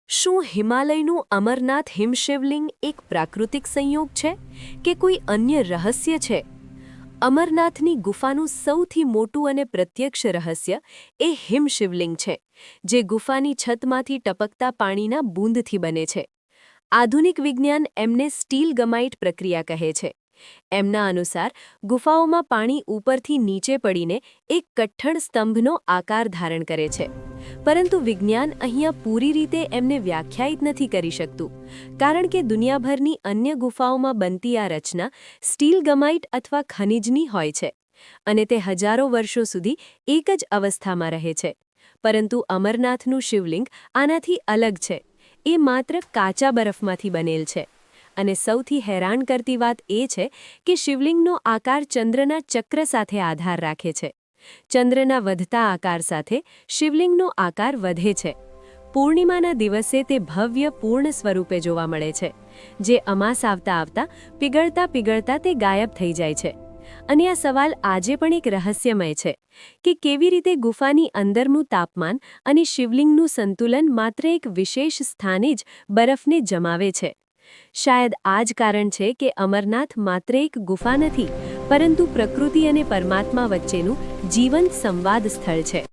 શું હિમાલયનું અમરનાથ હિમશિવલિંગ એક પ્રાકૃતિક સંયોગ છે કે કોઈ અન્ય રહસ્ય છે? અમરનાથની ગુફાનું સૌથી મોટું અને પ્રત્યક્ષ રહસ્ય એ હિમશિવલિંગ છે, જે ગુફાની છતમાંથી ટપકતા પાણીના બૂંદથી બને છે. આધુનિક વિજ્ઞાન એમને સ્ટીલ ગમાઇટ પ્રક્રિયા કહે છે. એમના અનુસાર ગુફાઓમાં પાણી ઉપરથી નીચે પડીને એક કઠણ સ્તંભનો આકાર ધારણ કરે છે. પરંતુ વિજ્ઞાન અહીંયા પૂરી રીતે એમને વ્યાખ્યાયિત નથી કરી શકતું, કારણ કે દુનિયાભરની અન્ય ગુફાઓમાં બનતી આ રચના સ્ટીલ ગમાઇટ અથવા ખનિજની હોય છે, અને તે હજારો વર્ષો સુધી એક જ અવસ્થામાં રહે છે. પરંતુ અમરનાથનું શિવલિંગ આનાથી અલગ છે. એ માત્ર કાચા બરફમાંથી બનેલ છે. અને સૌથી હેરાન કરતી વાત એ છે કે શિવલિંગનો આકાર ચંદ્રના ચક્ર સાથે આધાર રાખે છે. ચંદ્રના વધતા આકાર સાથે શિવલિંગનો આકાર વધે છે. પૂર્ણિમાના દિવસે તે ભવ્ય પૂર્ણ સ્વરૂપે જોવા મળે છે, જે અમાસ આવતા આવતા પીગળતા તે ગાયબ થઈ જાય છે. અને આ સવાલ આજે પણ એક રહસ્યમય છે કે કેવી રીતે ગુફાની અંદરનું તાપમાન અને શિવલિંગનું સંતુલન માત્ર એક વિશેષ સ્થાને જ બરફને જમાવે છે. શાયદ આ જ કારણ છે કે અમરનાથ માત્ર એક ગુફા નથી, પરંતુ પ્રકૃતિ અને પરમાત્મા વચ્ચેનું જીવંત સંવાદ સ્થળ છે.